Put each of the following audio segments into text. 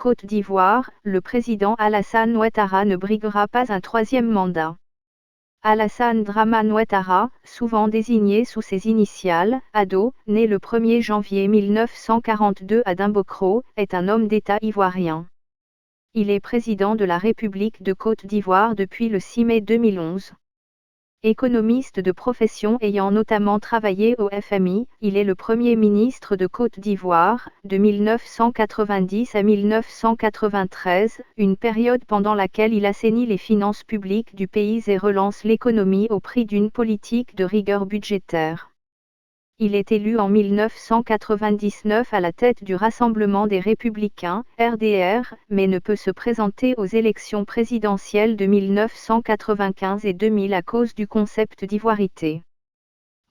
Côte d'Ivoire, le président Alassane Ouattara ne briguera pas un troisième mandat. Alassane Dramane Ouattara, souvent désigné sous ses initiales, ADO, né le 1er janvier 1942 à Dimbokro, est un homme d'État ivoirien. Il est président de la République de Côte d'Ivoire depuis le 6 mai 2011. Économiste de profession ayant notamment travaillé au FMI, il est le Premier ministre de Côte d'Ivoire, de 1990 à 1993, une période pendant laquelle il assainit les finances publiques du pays et relance l'économie au prix d'une politique de rigueur budgétaire. Il est élu en 1999 à la tête du Rassemblement des Républicains, RDR, mais ne peut se présenter aux élections présidentielles de 1995 et 2000 à cause du concept d'ivoirité.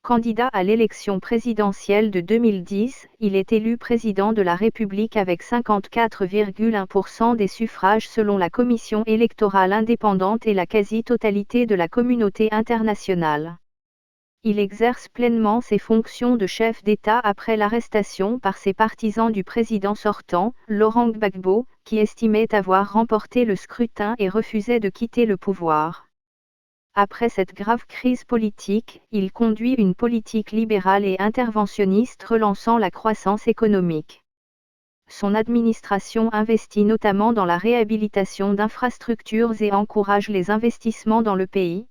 Candidat à l'élection présidentielle de 2010, il est élu président de la République avec 54,1% des suffrages selon la Commission électorale indépendante et la quasi-totalité de la communauté internationale. Il exerce pleinement ses fonctions de chef d'État après l'arrestation par ses partisans du président sortant, Laurent Gbagbo, qui estimait avoir remporté le scrutin et refusait de quitter le pouvoir. Après cette grave crise politique, il conduit une politique libérale et interventionniste relançant la croissance économique. Son administration investit notamment dans la réhabilitation d'infrastructures et encourage les investissements dans le pays.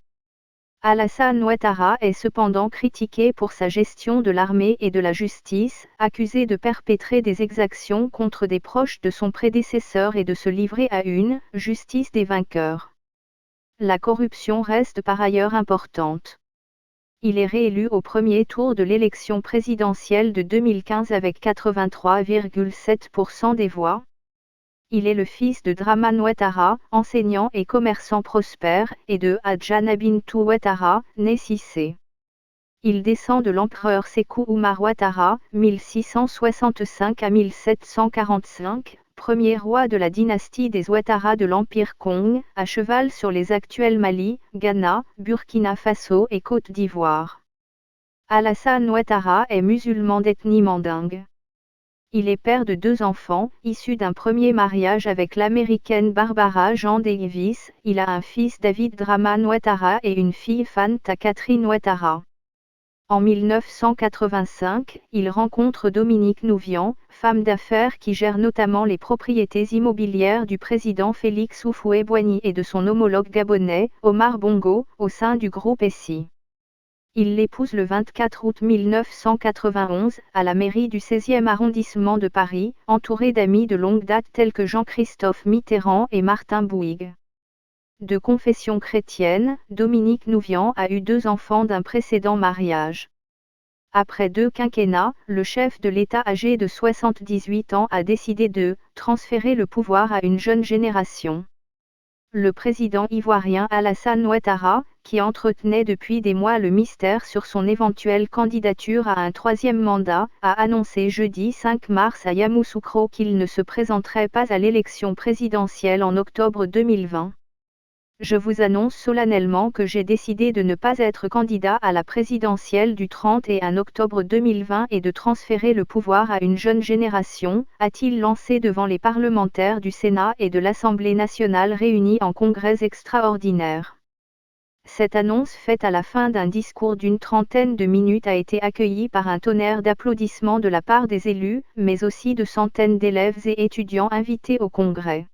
Alassane Ouattara est cependant critiqué pour sa gestion de l'armée et de la justice, accusé de perpétrer des exactions contre des proches de son prédécesseur et de se livrer à une « justice des vainqueurs ». La corruption reste par ailleurs importante. Il est réélu au premier tour de l'élection présidentielle de 2015 avec 83,7% des voix. Il est le fils de Dramane Ouattara, enseignant et commerçant prospère, et de Hadjana Bintou Ouattara, née Cissé. Il descend de l'empereur Sékou Oumar Ouattara, 1665 à 1745, premier roi de la dynastie des Ouattara de l'Empire Kong, à cheval sur les actuels Mali, Ghana, Burkina Faso et Côte d'Ivoire. Alassane Ouattara est musulman d'ethnie mandingue. Il est père de 2 enfants, issus d'un premier mariage avec l'américaine Barbara Jean Davis. Il a un fils David Dramane Ouattara et une fille Fanta Catherine Ouattara. En 1985, il rencontre Dominique Nouvian, femme d'affaires qui gère notamment les propriétés immobilières du président Félix Houphouët-Boigny et de son homologue gabonais, Omar Bongo, au sein du groupe SI. Il l'épouse le 24 août 1991, à la mairie du 16e arrondissement de Paris, entouré d'amis de longue date tels que Jean-Christophe Mitterrand et Martin Bouygues. De confession chrétienne, Dominique Nouvian a eu 2 enfants d'un précédent mariage. Après 2 quinquennats, le chef de l'État âgé de 78 ans a décidé de transférer le pouvoir à une jeune génération. Le président ivoirien Alassane Ouattara, qui entretenait depuis des mois le mystère sur son éventuelle candidature à un 3e mandat, a annoncé jeudi 5 mars à Yamoussoukro qu'il ne se présenterait pas à l'élection présidentielle en octobre 2020. Je vous annonce solennellement que j'ai décidé de ne pas être candidat à la présidentielle du 31 octobre 2020 et de transférer le pouvoir à une jeune génération, a-t-il lancé devant les parlementaires du Sénat et de l'Assemblée nationale réunis en congrès extraordinaire. Cette annonce faite à la fin d'un discours d'une trentaine de minutes a été accueillie par un tonnerre d'applaudissements de la part des élus, mais aussi de centaines d'élèves et étudiants invités au congrès.